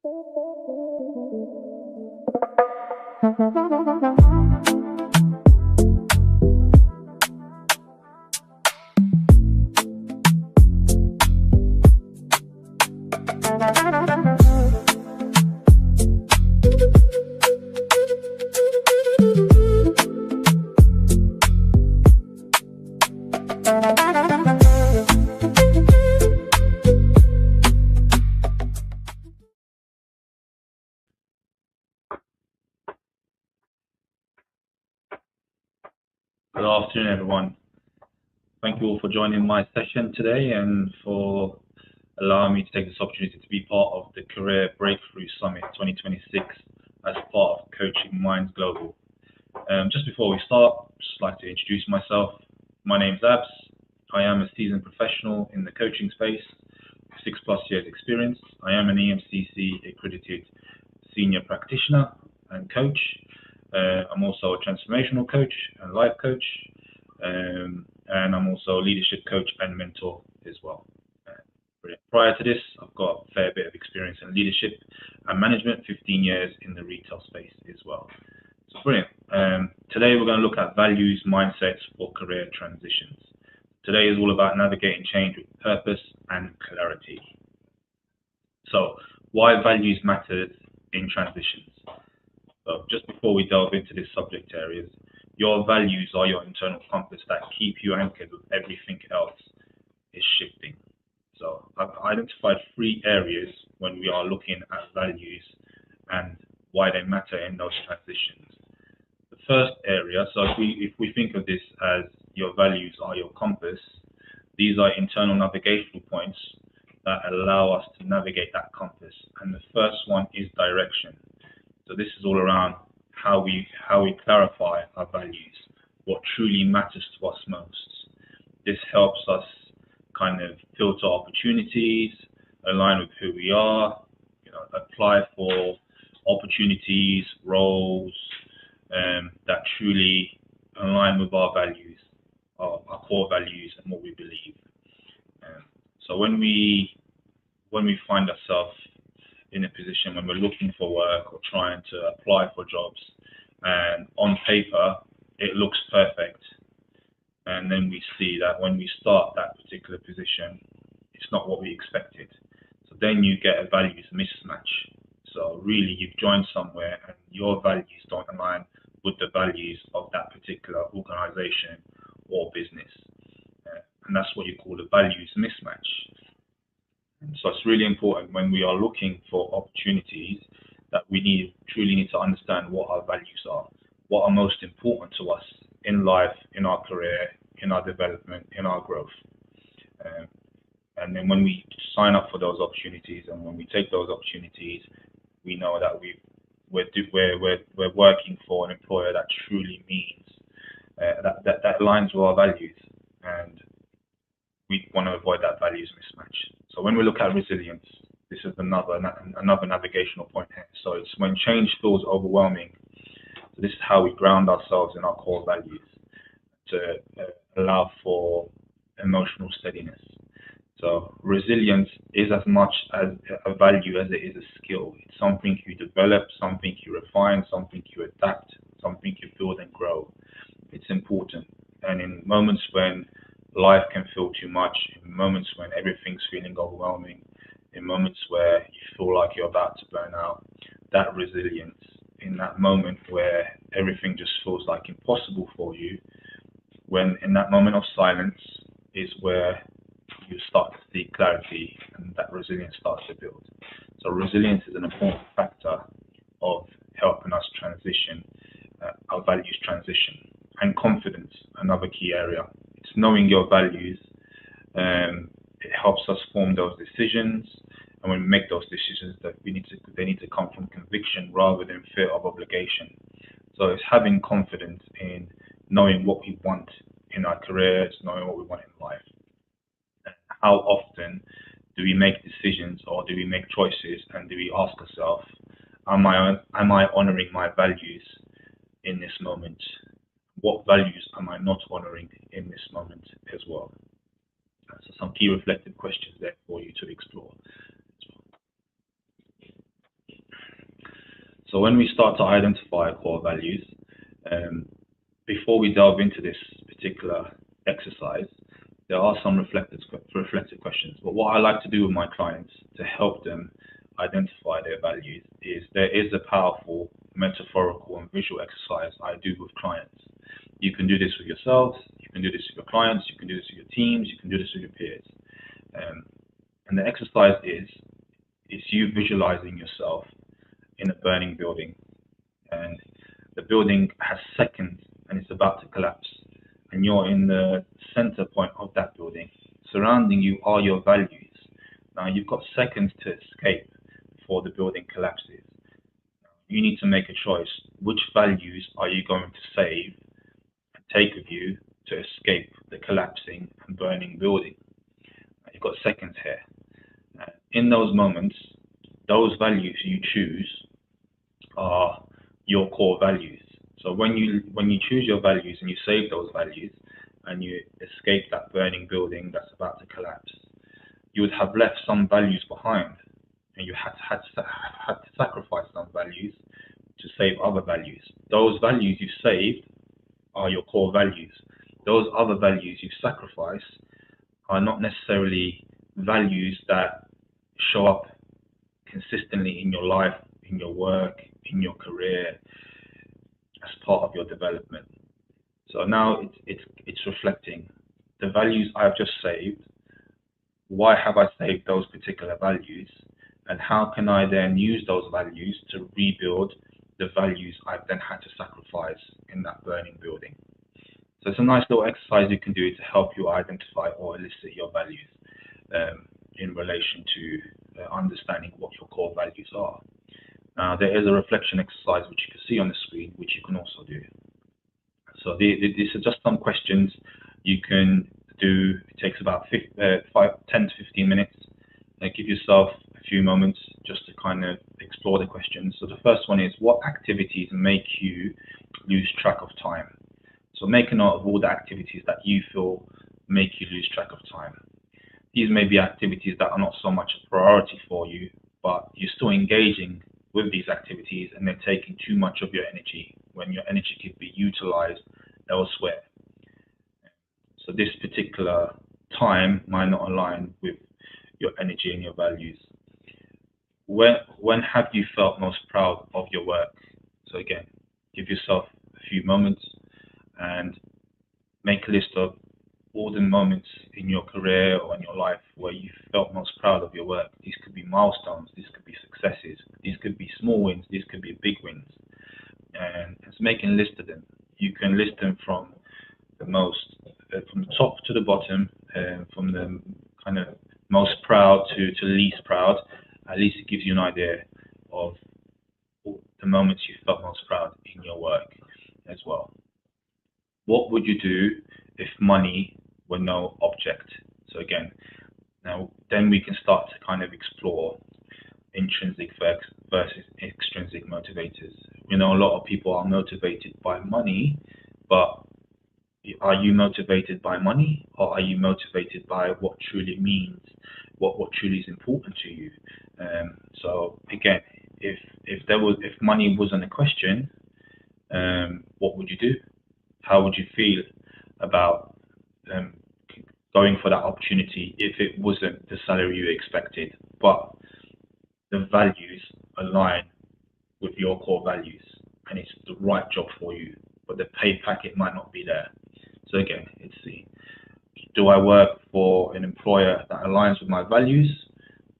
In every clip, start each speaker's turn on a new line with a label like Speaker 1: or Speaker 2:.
Speaker 1: Good afternoon, everyone. Thank you all for joining my session today and for allowing me to take this opportunity to be part of the Career Breakthrough Summit 2026 as part of Coaching Minds Global. Just before we start, I'd just like to introduce myself. My name's Abs. I am a seasoned professional in the coaching space, 6+ years experience. I am an EMCC accredited senior practitioner and coach. I'm also a transformational coach and life coach, and I'm also a leadership coach and mentor as well. Prior to this, I've got a fair bit of experience in leadership and management, 15 years in the retail space as well. So brilliant. Today we're going to look at values, mindsets for career transitions. Today is all about navigating change with purpose and clarity. So why values matter in transitions? So just before we delve into this subject areas, your values are your internal compass that keep you anchored when everything else is shifting. So I've identified 3 areas when we are looking at values and why they matter in those transitions. The first area, so if we think of this as your values are your compass, these are internal navigational points that allow us to navigate that compass. And the first one is direction. So this is all around how we clarify our values, what truly matters to us most. This helps us kind of filter opportunities, align with who we are, apply for opportunities, roles that truly align with our values, our core values, and what we believe. So when we find ourselves in a position when we're looking for work or trying to apply for jobs, and on paper it looks perfect, and then we see that when we start that particular position it's not what we expected, so then you get a values mismatch. So really you've joined somewhere and your values don't align with the values of that particular organization or business, and that's what you call a values mismatch. So it's really important when we are looking for opportunities that we truly need to understand what our values are, what are most important to us in life, in our career, in our development, in our growth. And then when we sign up for those opportunities and when we take those opportunities, we know that we're working for an employer that truly means that aligns with our values, and we want to avoid that values mismatch. So when we look at resilience, this is another navigational point here. So it's when change feels overwhelming. So this is how we ground ourselves in our core values to allow for emotional steadiness. So resilience is as much as a value as it is a skill. It's something you develop, something you refine, something you adapt, something you build and grow. It's important. And in moments when life can feel too much, in moments when everything's feeling overwhelming, in moments where you feel like you're about to burn out, that resilience, in that moment where everything just feels like impossible for you, when in that moment of silence is where you start to see clarity and that resilience starts to build. So resilience is an important factor of helping us transition, our values transition. And confidence, another key area. It's knowing your values. It helps us form those decisions, and when we make those decisions, that they need to come from conviction rather than fear of obligation. So it's having confidence in knowing what we want in our careers, knowing what we want in life. And how often do we make decisions or do we make choices, and do we ask ourselves, am I honoring my values in this moment? What values am I not honoring in this moment as well? So some key reflective questions there for you to explore. So when we start to identify core values, before we delve into this particular exercise, there are some reflective questions. But what I like to do with my clients to help them identify their values is there is a powerful metaphorical and visual exercise I do with clients. You can do this with yourselves, you can do this with your clients, you can do this with your teams, you can do this with your peers. And the exercise is you visualizing yourself in a burning building, and the building has seconds and it's about to collapse, and you're in the center point of that building. Surrounding you are your values. Now you've got seconds to escape before the building collapses. You need to make a choice. Which values are you going to save and take with you to escape the collapsing and burning building? You've got seconds here. In those moments, those values you choose are your core values. So when you choose your values and you save those values and you escape that burning building that's about to collapse, you would have left some values behind, and you had to sacrifice some values to save other values. Those values you saved are your core values. Those other values you've sacrificed are not necessarily values that show up consistently in your life, in your work, in your career, as part of your development. So now it's reflecting the values I've just saved. Why have I saved those particular values, and how can I then use those values to rebuild the values I've then had to sacrifice in that burning building? So it's a nice little exercise you can do to help you identify or elicit your values in relation to understanding what your core values are. Now, there is a reflection exercise which you can see on the screen, which you can also do. So these are just some questions you can do. It takes about 10 to 15 minutes. Give yourself a few moments just to kind of explore the questions. So the first one is, what activities make you lose track of time? So make a note of all the activities that you feel make you lose track of time. These may be activities that are not so much a priority for you, but you're still engaging with these activities and they're taking too much of your energy when your energy could be utilized elsewhere. So this particular time might not align with your energy and your values. When have you felt most proud of your work? So again, give yourself a few moments and make a list of all the moments in your career or in your life where you felt most proud of your work. These could be milestones, these could be successes, these could be small wins, these could be big wins. And it's making a list of them. You can list them from the top to the bottom, from the kind of most proud to least proud. At least it gives you an idea of the moments you felt most proud in your work as well. What would you do if money were no object? So again, now then we can start to kind of explore intrinsic versus extrinsic motivators. You know, a lot of people are motivated by money, but are you motivated by money, or are you motivated by what truly means, what truly is important to you? So again, if money wasn't a question, what would you do? How would you feel about going for that opportunity if it wasn't the salary you expected, but the values align with your core values and it's the right job for you, but the pay packet might not be there? So again, it's do I work for an employer that aligns with my values,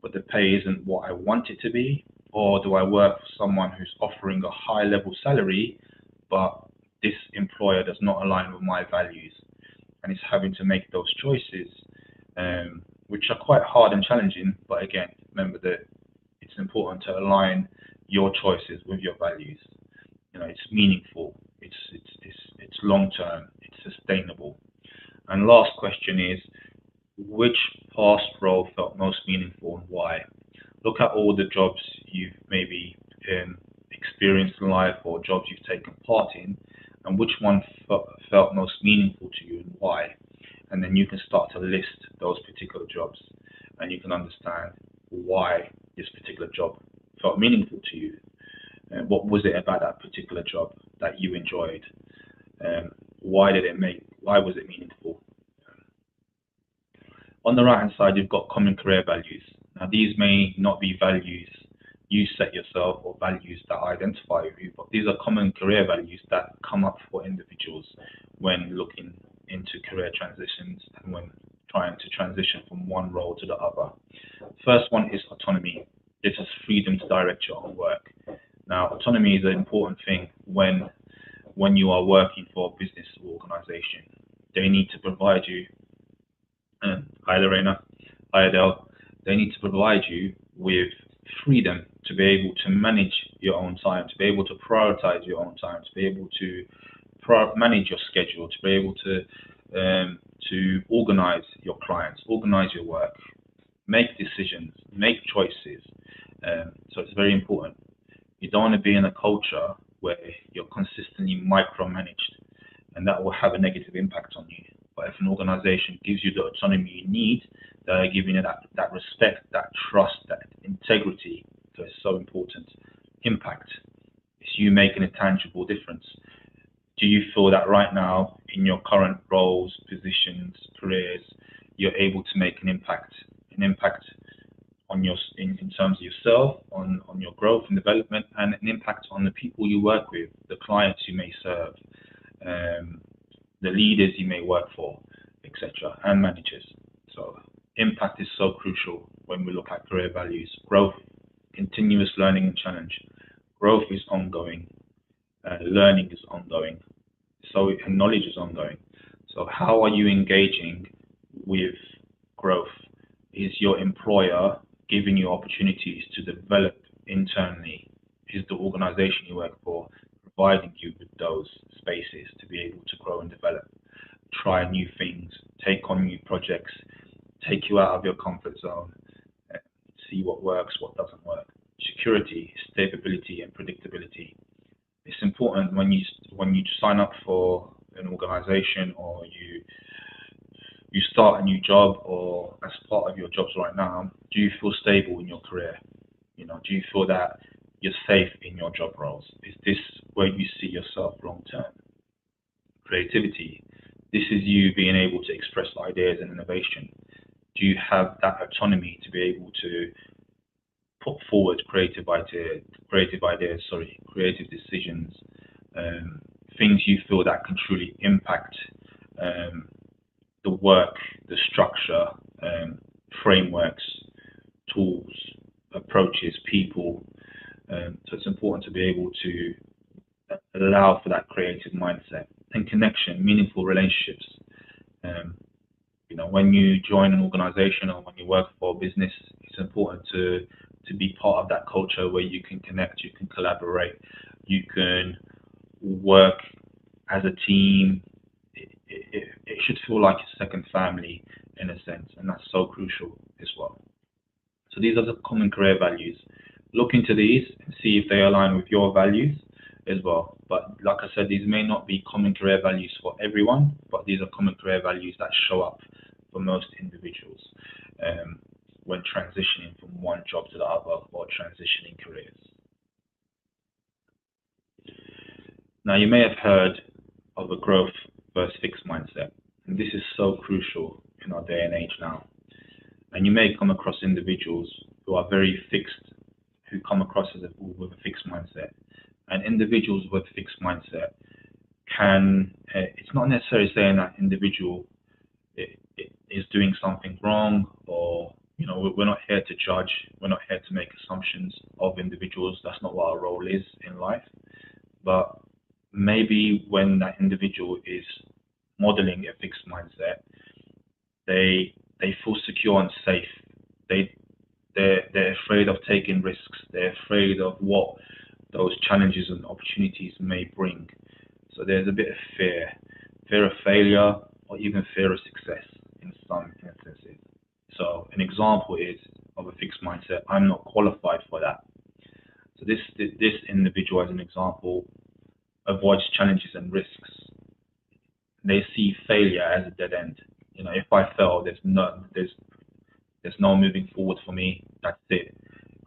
Speaker 1: but the pay isn't what I want it to be? Or do I work for someone who's offering a high level salary, but this employer does not align with my values? And it's having to make those choices, which are quite hard and challenging. But again, remember that it's important to align your choices with your values. You know, it's meaningful, it's long term, it's sustainable. And last question is, which past role felt most meaningful and why? Look at all the jobs you've maybe experienced in life or jobs you've taken part in, and which one felt most meaningful to you and why. And then you can start to list those particular jobs and you can understand why this particular job felt meaningful to you. What was it about that particular job that you enjoyed? Why was it meaningful? On the right hand side, you've got common career values. Now, these may not be values you set yourself or values that identify with you, but these are common career values that come up for individuals when looking into career transitions and when trying to transition from one role to the other. First one is autonomy. This is freedom to direct your own work. Now, autonomy is an important thing when you are working for a business or organization. They need to provide you, hi Lorena, hi Adele, they need to provide you with freedom to be able to manage your own time, to be able to prioritize your own time, to be able to manage your schedule, to be able to organize your clients, organize your work, make decisions, make choices. So it's very important. You don't want to be in a culture where you're consistently micromanaged, and that will have a negative impact on you. But if an organization gives you the autonomy you need, they're giving you that respect, that trust, that integrity. So it's so important. Impact. It's you making a tangible difference. Do you feel that right now in your current roles, positions, careers, you're able to make an impact on in terms of yourself, on your growth and development, and an impact on the people you work with, the clients you may serve, the leaders you may work for, etc., and managers. So impact is so crucial when we look at career values. Growth, continuous learning and challenge. Growth is ongoing. Learning is ongoing. So and knowledge is ongoing. So how are you engaging with growth? Is your employer giving you opportunities to develop internally? Is the organization you work for providing you with those spaces to be able to grow and develop, try new things, take on new projects, take you out of your comfort zone, see what works, what doesn't work? Security, stability, and predictability. It's important when you sign up for an organization, or you start a new job, or as part of your jobs right now, do you feel stable in your career? Do you feel that you're safe in your job roles? Is this where you see yourself long term? Creativity. This is you being able to express ideas and innovation. Do you have that autonomy to be able to put forward creative decisions, things you feel that can truly impact the work, the structure, frameworks, tools, approaches, people. So it's important to be able to allow for that creative mindset and connection, meaningful relationships. When you join an organization or when you work for a business, it's important to be part of that culture where you can connect, you can collaborate, you can work as a team. It should feel like a second family in a sense, and that's so crucial as well. So these are the common career values. Look into these and see if they align with your values as well. But like I said, these may not be common career values for everyone, but these are common career values that show up for most individuals when transitioning from one job to the other or transitioning careers. Now, you may have heard of a growth versus fixed mindset, and this is so crucial in our day and age now. And you may come across individuals who are very fixed, who come across with a fixed mindset. And individuals with a fixed mindset it's not necessarily saying that individual is doing something wrong, or we're not here to judge, we're not here to make assumptions of individuals. That's not what our role is in life. But maybe when that individual is modeling a fixed mindset, they feel secure and safe. They're afraid of taking risks. They're afraid of what those challenges and opportunities may bring. So there's a bit of fear of failure, or even fear of success in some instances. So an example is of a fixed mindset: I'm not qualified for that. So this individual, as an example, avoids challenges and risks. They see failure as a dead end. If I fail, there's no moving forward for me. That's it.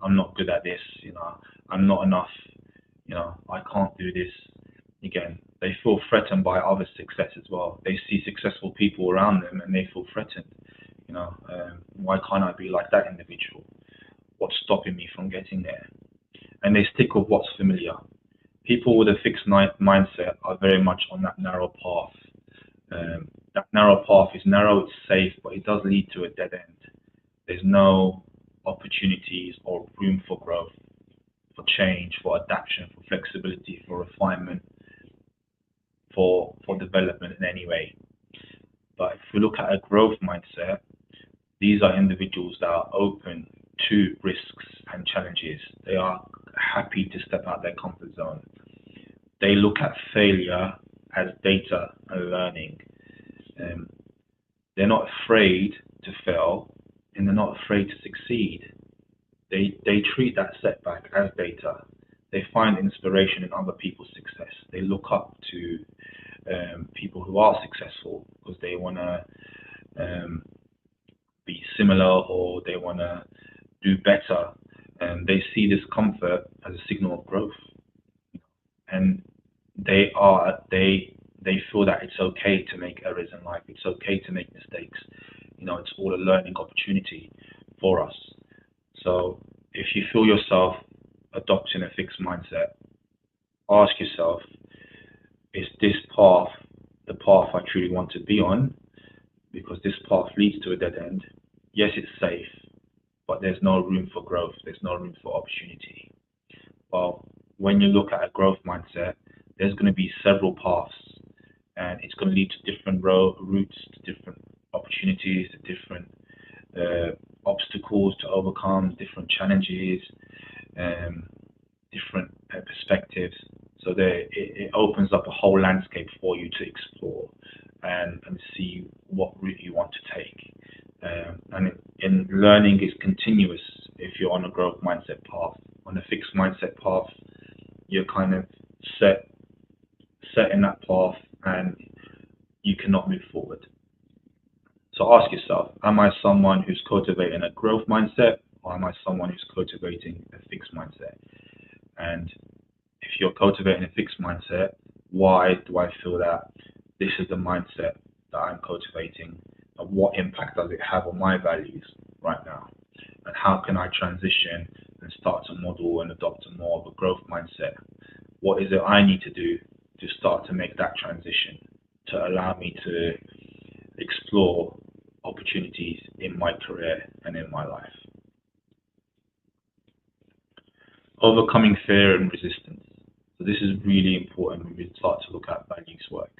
Speaker 1: I'm not good at this. I'm not enough. I can't do this again. They feel threatened by other success as well. They see successful people around them and they feel threatened. Why can't I be like that individual? What's stopping me from getting there? And they stick with what's familiar. People with a fixed mindset are very much on that narrow path. That narrow path is narrow, it's safe, but it does lead to a dead end. There's no opportunities or room for growth, for change, for adaptation, for flexibility, for refinement, for development in any way. But if we look at a growth mindset, these are individuals that are open to risks and challenges. They are happy to step out their comfort zone. They look at failure as data and learning. Um, they're not afraid to fail, and they're not afraid to succeed. They treat that setback as data. They find inspiration in other people's success. They look up to people who are successful because they want to um, be similar, or they want to do better. And they see this comfort as a signal of growth, and they feel that it's okay to make errors in life. It's okay to make mistakes. It's all a learning opportunity for us. So if you feel yourself adopting a fixed mindset, ask yourself, is this path the path I truly want to be on? Because this path leads to a dead end. Yes, it's safe, but there's no room for growth. There's no room for opportunity. Well, when you look at a growth mindset, there's going to be several paths, and it's going to lead to different routes, to different opportunities, to different obstacles to overcome, different challenges, um, different perspectives. So it opens up a whole landscape for you to explore and see what route you want to take. And learning is continuous if you're on a growth mindset path. On a fixed mindset path, you're kind of set in that path and you cannot move forward. So ask yourself, am I someone who's cultivating a growth mindset, or am I someone who's cultivating a fixed mindset? And if you're cultivating a fixed mindset, why do I feel that this is the mindset that I'm cultivating? And what impact does it have on my values right now? And how can I transition and start to model and adopt a more of a growth mindset? What is it I need to do to start to make that transition to allow me to explore opportunities in my career and in my life? Overcoming fear and resistance. So this is really important when we start to look at values work.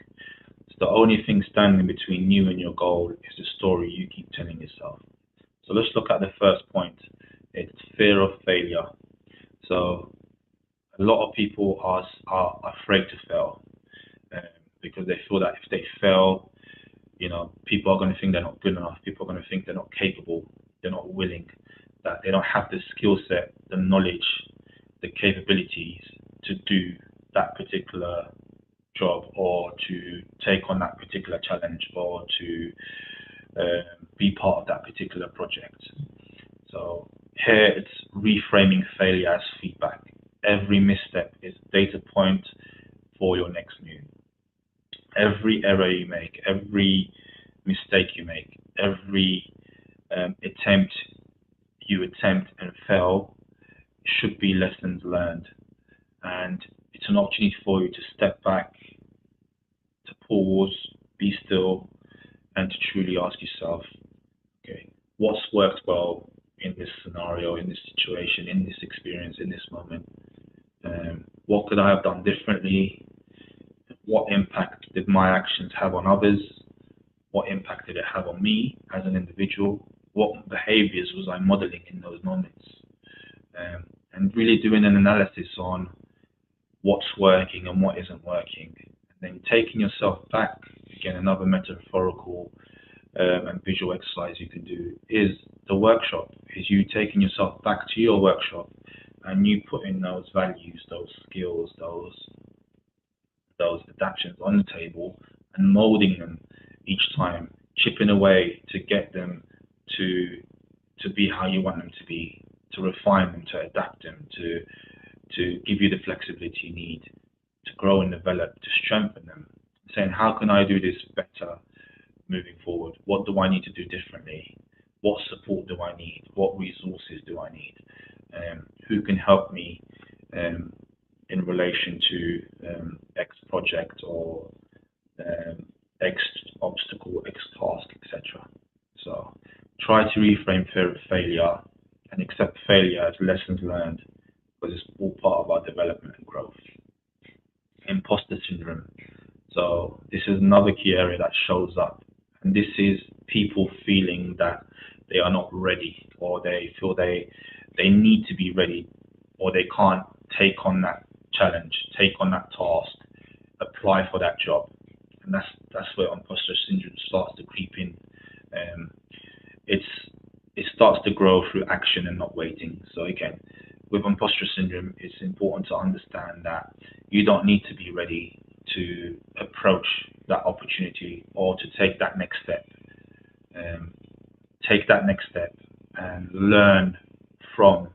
Speaker 1: So the only thing standing between you and your goal is the story you keep telling yourself. So let's look at the first point. It's fear of failure. So a lot of people are afraid to fail um, because they feel that if they fail, people are going to think they're not good enough. People are going to think they're not capable, they're not willing, that they don't have the skill set, the knowledge, the capabilities to do that particular job, or to take on that particular challenge, or to be part of that particular project. So here it's reframing failure as feedback. Every misstep is a data point for your next move. Every error you make, every mistake you make, every attempt you attempt and fail should be lessons learned. And it's an opportunity for you to step back, to pause, be still, and to truly ask yourself, okay, what's worked well in this scenario, in this situation, in this experience, in this moment? What could I have done differently? What impact did my actions have on others? What impact did it have on me as an individual? What behaviors was I modeling in those moments? And really doing an analysis on what's working and what isn't working. And then taking yourself back, again, another metaphorical and visual exercise you can do is the workshop, is you taking yourself back to your workshop and you putting those values, those skills, those adaptations on the table and molding them each time, chipping away to get them to be how you want them to be, to refine them, to adapt them, to to give you the flexibility you need to grow and develop, to strengthen them. Saying, how can I do this better moving forward? What do I need to do differently? What support do I need? What resources do I need? Who can help me in relation to X project or X obstacle, X task, etc. So try to reframe fear of failure and accept failure as lessons learned, because it's all part of our development and growth. Imposter syndrome. So this is another key area that shows up, and this is people feeling that they are not ready, or they feel they need to be ready, or they can't take on that challenge, take on that task, apply for that job, and that's where imposter syndrome starts to creep in. It starts to grow through action and not waiting. So again, with imposter syndrome, it's important to understand that you don't need to be ready to approach that opportunity or to take that next step. Take that next step and learn from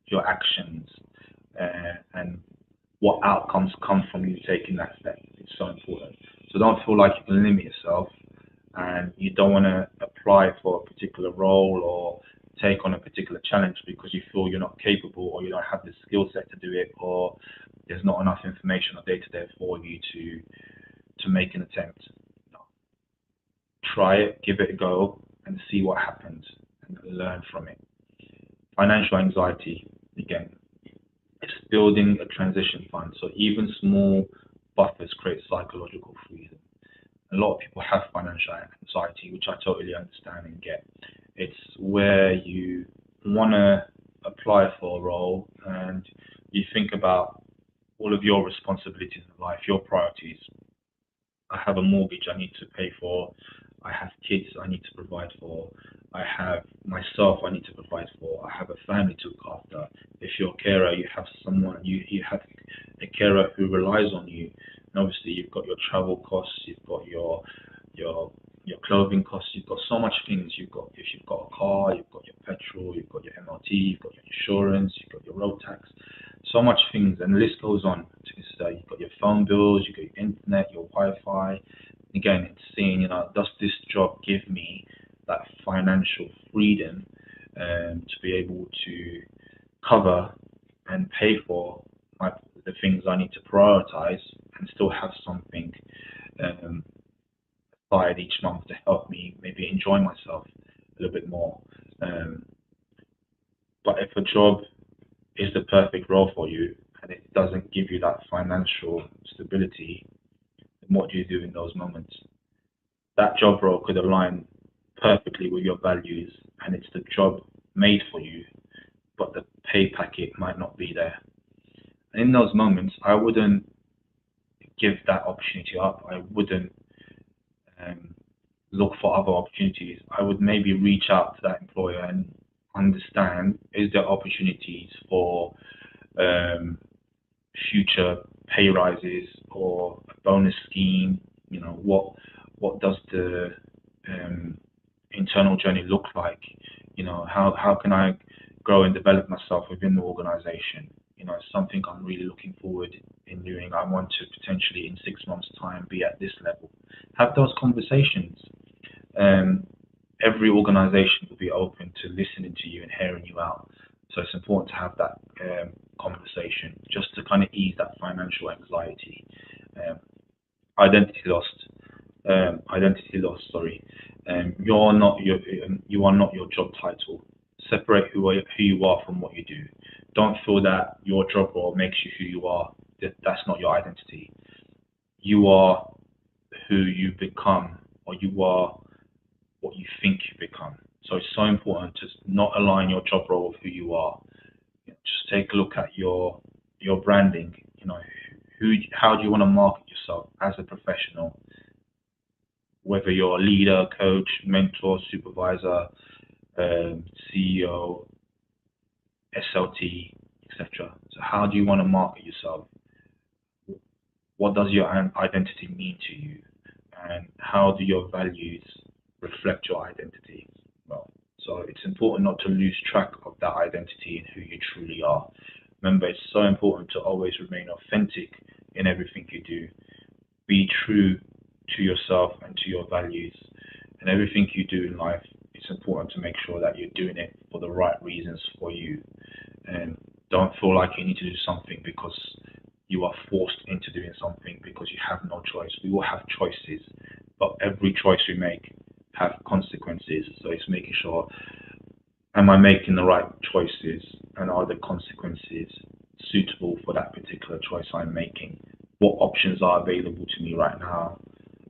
Speaker 1: your actions and what outcomes come from you taking that step. It's so important. So don't feel like you can limit yourself and you don't want to apply for a particular role or take on a particular challenge because you feel you're not capable or you don't have the skill set to do it, or there's not enough information or data there for you to make an attempt. No. Try it, give it a go, and see what happens and learn from it. Financial anxiety, again, it's building a transition fund. So even small buffers create psychological freedom. A lot of people have financial anxiety, which I totally understand and get. It's where you want to apply for a role and you think about all of your responsibilities in life, your priorities. I have a mortgage I need to pay for. I have kids I need to provide for. I have myself I need to provide for. I have a family to look after. If you're a carer, you have someone, you have a carer who relies on you. And obviously, you've got your travel costs, you've got your clothing costs, you've got so much things. If you've got a car, you've got your petrol, you've got your MRT, you've got your insurance, you've got your road tax, so much things, and the list goes on. You've got your phone bills, you've got your internet, your Wi-Fi. Again, it's saying, does this job give me that financial freedom to be able to cover and pay for the things I need to prioritize and still have something aside each month to help me maybe enjoy myself a little bit more. But if a job is the perfect role for you and it doesn't give you that financial stability, then what do you do in those moments? That job role could align perfectly with your values and it's the job made for you, but the pay packet might not be there. And in those moments, I wouldn't give that opportunity up. I wouldn't look for other opportunities. I would maybe reach out to that employer and understand, is there opportunities for future pay rises or a bonus scheme? What does the internal journey look like? How can I grow and develop myself within the organization? It's something I'm really looking forward in doing. I want to potentially in 6 months' time be at this level. Have those conversations. Every organization will be open to listening to you and hearing you out. So it's important to have that conversation just to kind of ease that financial anxiety. Identity loss. Sorry. You are not your job title. Separate who you are from what you do. Don't feel that your job role makes you who you are. That's not your identity. You are who you become, or you are what you think you become. So it's so important to not align your job role with who you are. Just take a look at your branding. How do you want to market yourself as a professional? Whether you're a leader, coach, mentor, supervisor, CEO, SLT, etc. So how do you want to market yourself? What does your identity mean to you? And how do your values reflect your identity? So it's important not to lose track of that identity and who you truly are. Remember, it's so important to always remain authentic in everything you do. Be true to yourself and to your values. And everything you do in life, it's important to make sure that you're doing it for the right reasons for you. And don't feel like you need to do something because you are forced into doing something because you have no choice. We all have choices, but every choice we make have consequences. So it's making sure, am I making the right choices, and are the consequences suitable for that particular choice I'm making? What options are available to me right now,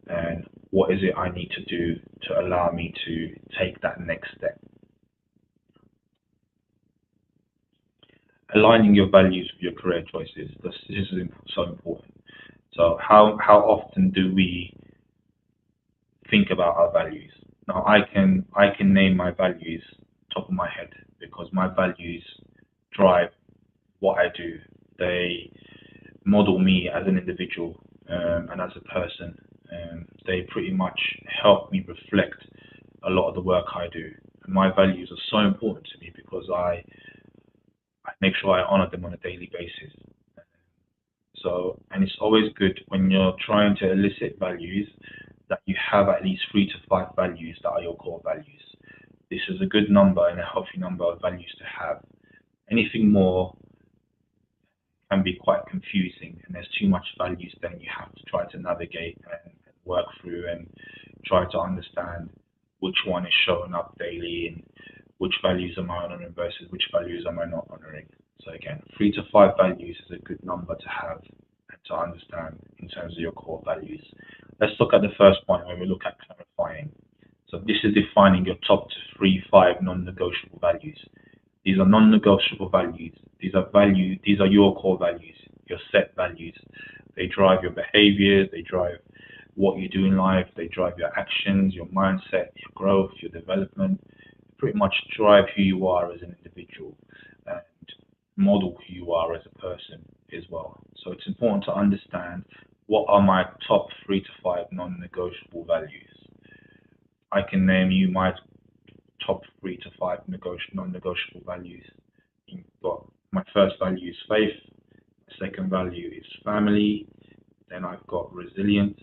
Speaker 1: and what is it I need to do to allow me to take that next step? Aligning your values with your career choices. This is so important. So how often do we think about our values? Now I can name my values top of my head because my values drive what I do. They model me as an individual and as a person. They pretty much help me reflect a lot of the work I do. And my values are so important to me because I make sure I honor them on a daily basis. So, and it's always good when you're trying to elicit values that you have at least 3 to 5 values that are your core values. This is a good number and a healthy number of values to have. Anything more can be quite confusing, and there's too much values, then you have to try to navigate and work through and try to understand which one is showing up daily and which values am I honoring versus which values am I not honoring. So again, 3 to 5 values is a good number to have and to understand in terms of your core values. Let's look at the first point when we look at clarifying. So this is defining your top 3, 5 non-negotiable values. These are non-negotiable values. These are your core values, your set values. They drive your behavior, they drive what you do in life, they drive your actions, your mindset, your growth, your development, pretty much drive who you are as an individual and model who you are as a person as well. So it's important to understand what are my top 3 to 5 non-negotiable values. I can name you my top 3 to 5 non-negotiable values. You've got my first value is faith, second value is family, then I've got resilience,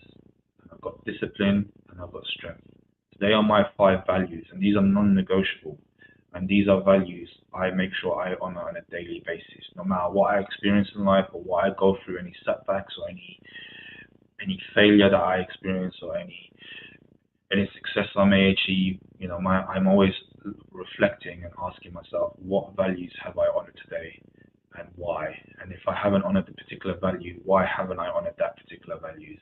Speaker 1: and I've got discipline, and I've got strength. They are my 5 values, and these are non-negotiable. And these are values I make sure I honor on a daily basis, no matter what I experience in life or what I go through, any setbacks or any failure that I experience or any success I may achieve. I'm always reflecting and asking myself, what values have I honored today and why? And if I haven't honored the particular value, why haven't I honored that particular value?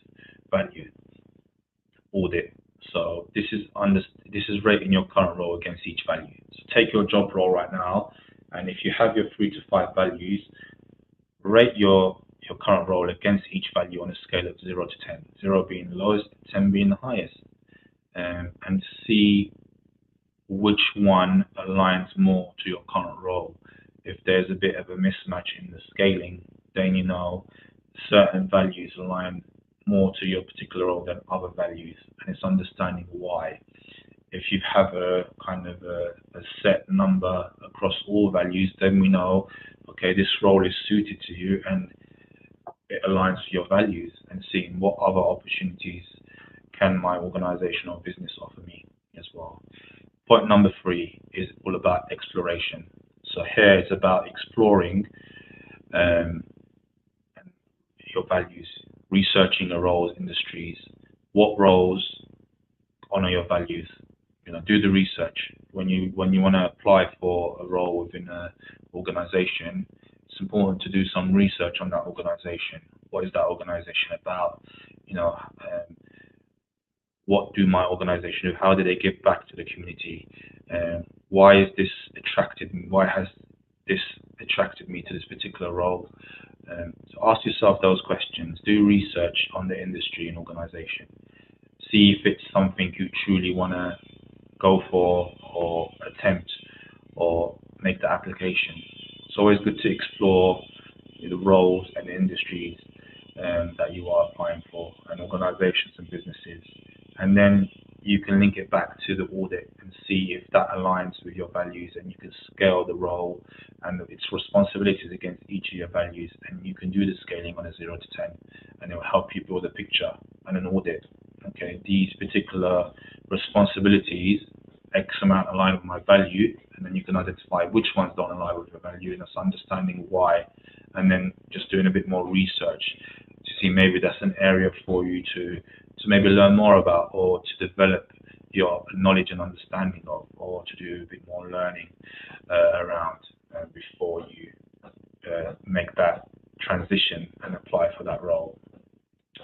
Speaker 1: Audit. So this is rating your current role against each value. So take your job role right now, and if you have your 3 to 5 values, rate your current role against each value on a scale of 0 to 10. 0 being the lowest, 10 being the highest, and see which one aligns more to your current role. If there's a bit of a mismatch in the scaling, then certain values align more to your particular role than other values, and it's understanding why. If you have a kind of a set number across all values, then we know, okay, this role is suited to you and it aligns to your values, and seeing what other opportunities can my organization or business offer me as well. Point number 3 is all about exploration. So here it's about exploring your values, researching your roles, industries, what roles honor your values. Do the research. When you want to apply for a role within an organization, it's important to do some research on that organization. What is that organization about? What do my organization do? How do they give back to the community? Why is this attracted me? Why has this attracted me to this particular role? So ask yourself those questions. Do research on the industry and organization. See if it's something you truly want to go for or attempt or make the application. It's always good to explore the roles and the industries that you are applying for, and organizations and businesses. And then you can link it back to the audit and see if that aligns with your values, and you can scale the role and its responsibilities against each of your values, and you can do the scaling on a 0 to 10, and it will help you build a picture and an audit. Okay, these particular responsibilities, X amount align with my value, and then you can identify which ones don't align with your value, and that's understanding why, and then just doing a bit more research to see maybe that's an area for you to maybe learn more about, or to develop your knowledge and understanding of, or to do a bit more learning around before you make that transition and apply for that role.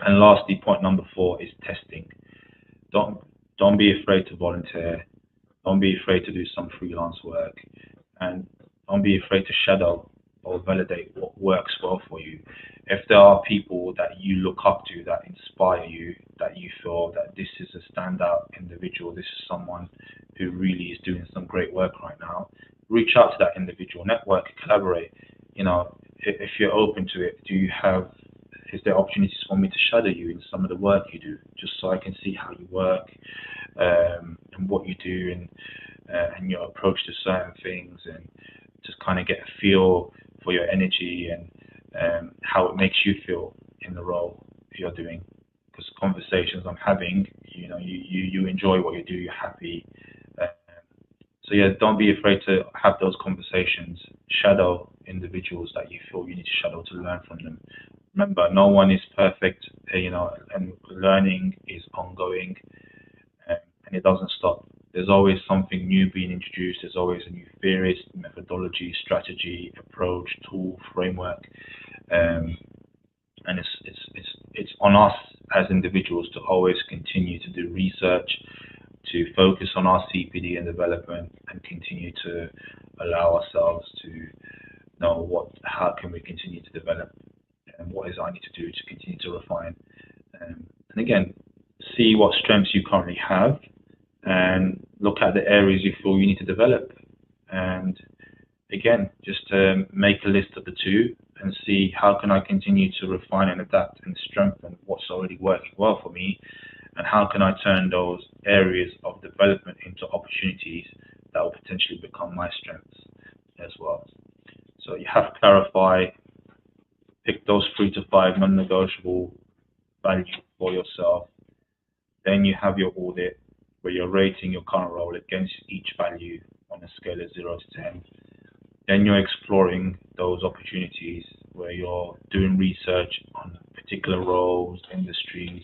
Speaker 1: And lastly, point number 4 is testing. Don't be afraid to volunteer. Don't be afraid to do some freelance work, and don't be afraid to shadow or validate what works well for you. If there are people that you look up to, that inspire you, that you feel that this is a standout individual, this is someone who really is doing some great work right now, reach out to that individual, network, collaborate. You know, if you're open to it, is there opportunities for me to shadow you in some of the work you do, just so I can see how you work, and what you do, and your approach to certain things, and just kind of get a feel for your energy and how it makes you feel in the role you're doing. Because conversations I'm having, you know, you enjoy what you do, you're happy. So yeah, don't be afraid to have those conversations. Shadow individuals that you feel you need to shadow to learn from them. Remember, no one is perfect, you know, and learning is ongoing, and it doesn't stop. There's always something new being introduced. There's always a new theory, methodology, strategy, approach, tool, framework, and it's on us as individuals to always continue to do research, to focus on our CPD and development, and continue to allow ourselves to know how can we continue to develop, and what is I need to do to continue to refine. And again, see what strengths you currently have, and look at the areas you feel you need to develop. And again, just make a list of the two and see how can I continue to refine and adapt and strengthen what's already working well for me, and how can I turn those areas of development into opportunities that will potentially become my strengths as well. So you have to clarify, pick those 3 to 5 non-negotiable values for yourself. Then you have your audit, where you're rating your current role against each value on a scale of 0 to 10. Then you're exploring those opportunities where you're doing research on particular roles, industries,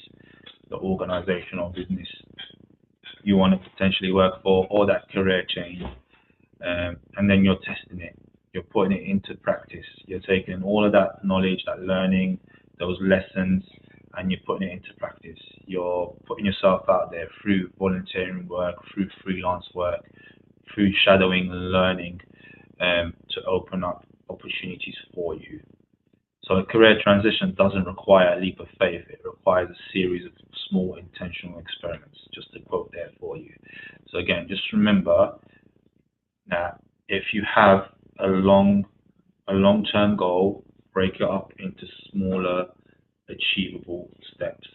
Speaker 1: the organization or business you want to potentially work for, or that career change. And then you're testing it. You're putting it into practice. You're taking all of that knowledge, that learning, those lessons, and you're putting it into practice. You're putting yourself out there through volunteering work, through freelance work, through shadowing and learning, to open up opportunities for you. So a career transition doesn't require a leap of faith. It requires a series of small intentional experiments, just to quote there for you. So again, just remember that if you have a long-term goal, break it up into smaller, achievable steps,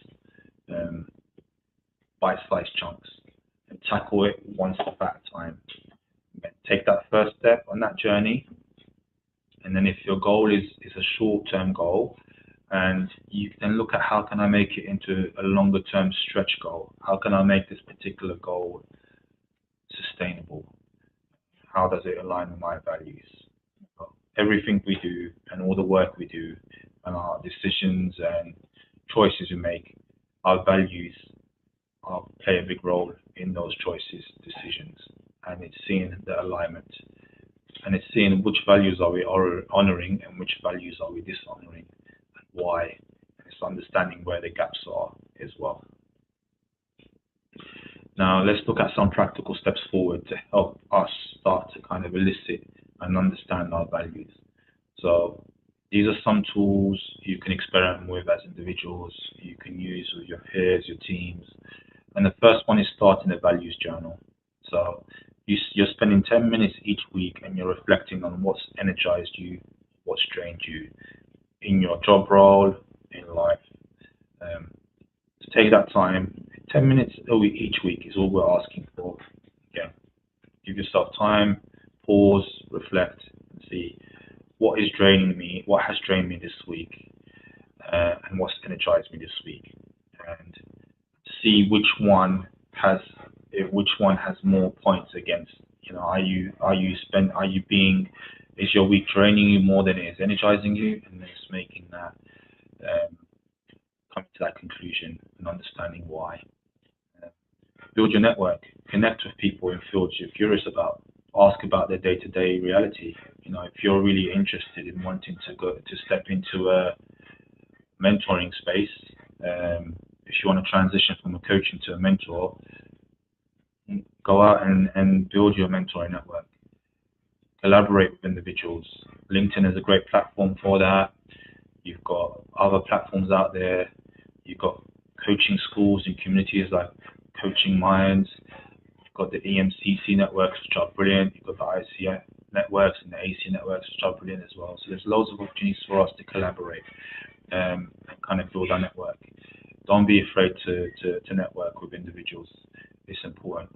Speaker 1: bite-sized chunks, and tackle it one step at a time. Take that first step on that journey, and then if your goal is a short-term goal, and you can look at how can I make it into a longer-term stretch goal? How can I make this particular goal sustainable? How does it align with my values? Everything we do and all the work we do and our decisions and choices we make, our values play a big role in those choices, decisions, and it's seeing the alignment, and it's seeing which values are we honoring and which values are we dishonoring, and why, and it's understanding where the gaps are as well. Now let's look at some practical steps forward to help us start to kind of elicit and understand our values. So these are some tools you can experiment with as individuals, you can use with your peers, your teams. And the first one is starting a values journal. So you're spending 10 minutes each week and you're reflecting on what's energized you, what's drained you in your job role, in life. To take that time, 10 minutes each week is all we're asking for. Again, give yourself time, pause, reflect, and see what is draining me, what has drained me this week, and what's energized me this week, and see which one has more points against. Is your week draining you more than it is energizing you, and then it's making that um, coming to that conclusion and understanding why. Uh, Build your network, connect with people in fields you're curious about, ask about their day-to-day reality. If you're really interested in wanting to step into a mentoring space, if you want to transition from a coach into a mentor, go out and build your mentoring network. Collaborate with individuals. LinkedIn is a great platform for that. You've got other platforms out there. You've got coaching schools and communities like Coaching Minds. You've got the EMCC networks, which are brilliant. You've got the ICF networks and the AC networks, which are brilliant as well. So there's loads of opportunities for us to collaborate and kind of build our network. Don't be afraid to network with individuals. It's important.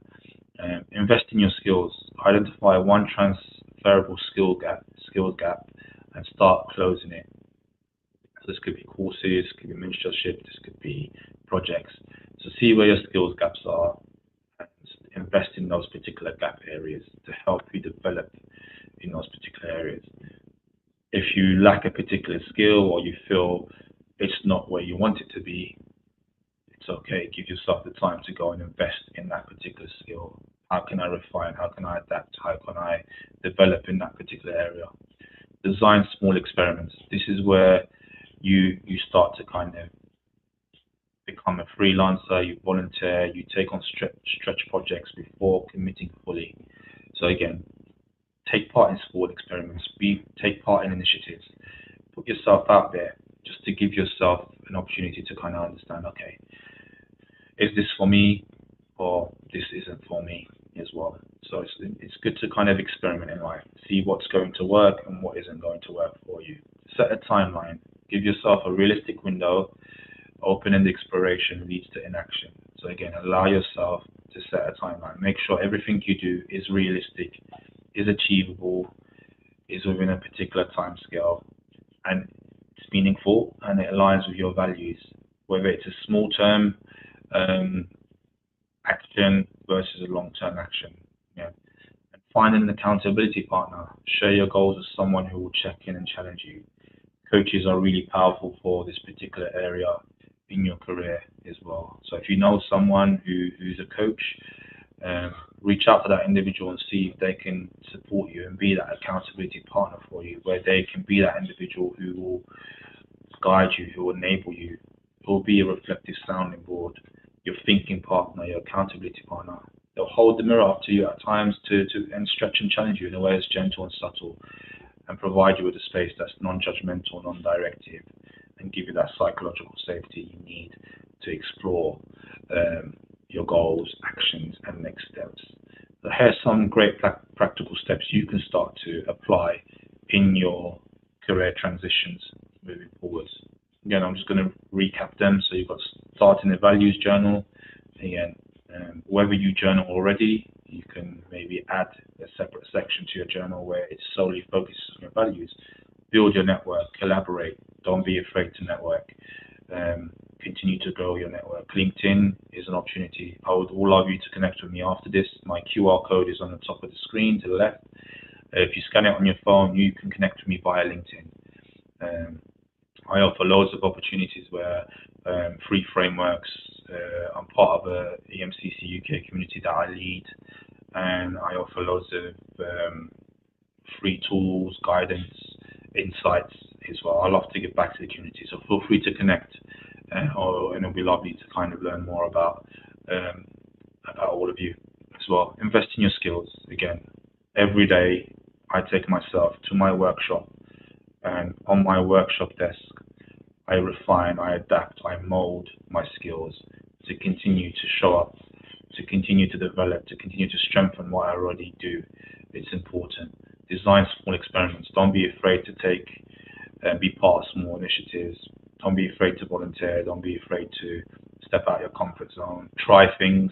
Speaker 1: Invest in your skills. Identify one transferable skills gap, and start closing it. So this could be courses, could be mentorship, this could be projects. So see where your skills gaps are and invest in those particular gap areas to help you develop in those particular areas. If you lack a particular skill or you feel it's not where you want it to be, it's okay. Give yourself the time to go and invest in that particular skill. How can I refine? How can I adapt? How can I develop in that particular area? Design small experiments. This is where you start to kind of become a freelancer, you volunteer, you take on stretch projects before committing fully. So again, take part in small experiments, take part in initiatives, put yourself out there just to give yourself an opportunity to kind of understand, okay, is this for me or this isn't for me as well. So it's good to kind of experiment in life, see what's going to work and what isn't going to work for you. Set a timeline, give yourself a realistic window. Open-ended exploration leads to inaction. So again, allow yourself to set a timeline. Make sure everything you do is realistic, is achievable, is within a particular time scale, and it's meaningful and it aligns with your values, whether it's a small-term action versus a long-term action. Yeah. And find an accountability partner. Share your goals with someone who will check in and challenge you. Coaches are really powerful for this particular area in your career as well. So if you know someone who's a coach, reach out to that individual and see if they can support you and be that accountability partner for you, where they can be that individual who will guide you, who will enable you, who will be a reflective sounding board, your thinking partner, your accountability partner. They'll hold the mirror up to you at times and stretch and challenge you in a way that's gentle and subtle, and provide you with a space that's non-judgmental, non-directive, and give you that psychological safety you need to explore your goals, actions, and next steps. So here's some great practical steps you can start to apply in your career transitions moving forwards. Again, I'm just going to recap them. So you've got starting a values journal. Again, whether you journal already, you can maybe add a separate section to your journal where it solely focuses on your values. Build your network, collaborate. Don't be afraid to network. Continue to grow your network. LinkedIn is an opportunity. I would love you to connect with me after this. My QR code is on the top of the screen to the left. If you scan it on your phone, you can connect with me via LinkedIn. I offer loads of opportunities where free frameworks. I'm part of a EMCC UK community that I lead, and I offer loads of free tools, guidance, insights as well. I love to give back to the community, so feel free to connect, and it'll be lovely to kind of learn more about all of you as well. Invest in your skills. Again, every day I take myself to my workshop, and on my workshop desk, I refine, I adapt, I mold my skills to continue to show up, to continue to develop, to continue to strengthen what I already do. It's important. Design small experiments. Don't be afraid to take and be part of small initiatives. Don't be afraid to volunteer. Don't be afraid to step out your comfort zone. Try things.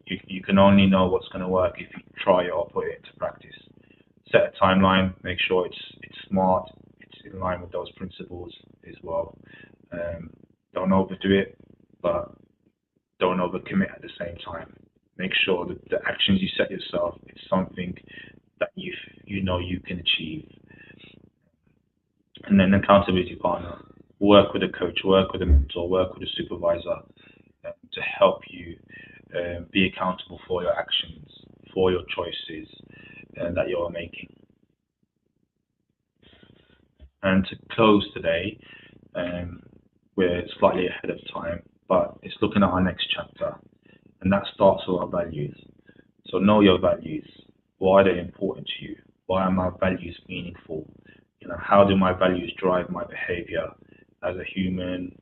Speaker 1: You can only know what's going to work if you try it or put it into practice. Set a timeline. Make sure it's smart. in line with those principles as well. Don't overdo it, but don't overcommit at the same time. Make sure that the actions you set yourself is something that you know you can achieve. And then accountability partner. Work with a coach, work with a mentor, work with a supervisor to help you be accountable for your actions, for your choices that you're making. And to close today, we're slightly ahead of time, but it's looking at our next chapter, and that starts with our values. So know your values. Why are they important to you? Why are my values meaningful? How do my values drive my behavior as a human,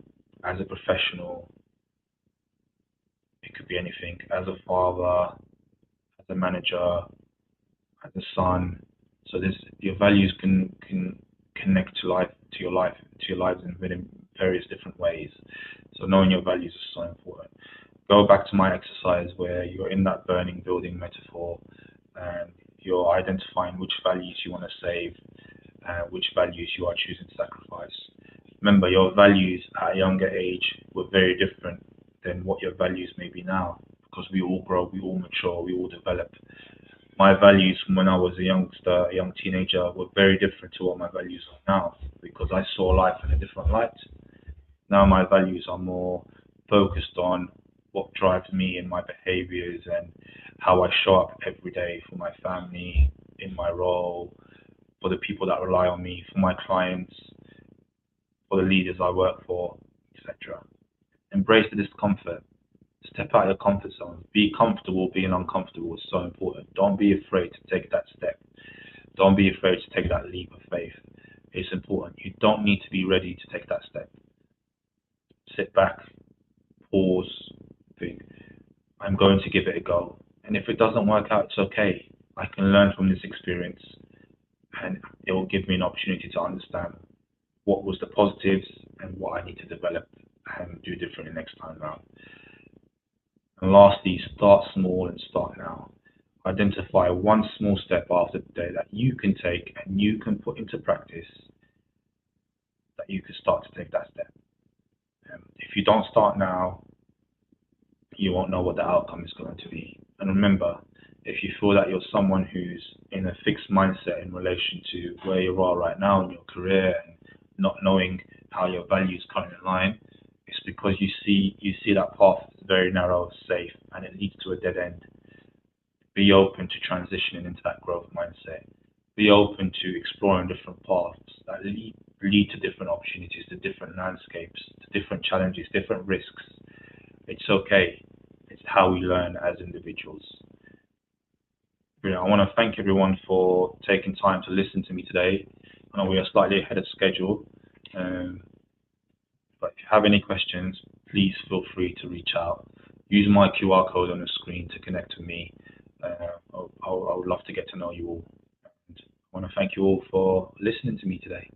Speaker 1: as a professional? It could be anything. As a father, as a manager, as a son. So your values can connect to your lives in various different ways. So knowing your values is so important. Go back to my exercise where you're in that burning building metaphor and you're identifying which values you want to save, which values you are choosing to sacrifice. Remember, your values at a younger age were very different than what your values may be now, because we all grow, we all mature, we all develop. My values from when I was a youngster, a young teenager, were very different to what my values are now, because I saw life in a different light. Now my values are more focused on what drives me and my behaviors and how I show up every day for my family, in my role, for the people that rely on me, for my clients, for the leaders I work for, etc. Embrace the discomfort. Step out of your comfort zone. Be comfortable being uncomfortable is so important. Don't be afraid to take that step. Don't be afraid to take that leap of faith. It's important. You don't need to be ready to take that step. Sit back, pause, think, I'm going to give it a go. And if it doesn't work out, it's okay. I can learn from this experience and it will give me an opportunity to understand what was the positives and what I need to develop and do differently next time round. And lastly, start small and start now. Identify one small step after today that you can take and you can put into practice that you can start to take that step. If you don't start now, you won't know what the outcome is going to be. And remember, if you feel that you're someone who's in a fixed mindset in relation to where you are right now in your career and not knowing how your values currently align, it's because you see that path is very narrow, safe, and it leads to a dead end. Be open to transitioning into that growth mindset. Be open to exploring different paths that lead to different opportunities, to different landscapes, to different challenges, different risks. It's okay. It's how we learn as individuals. I want to thank everyone for taking time to listen to me today. I know we are slightly ahead of schedule, but if you have any questions, please feel free to reach out. Use my QR code on the screen to connect with me. I would love to get to know you all. And I want to thank you all for listening to me today.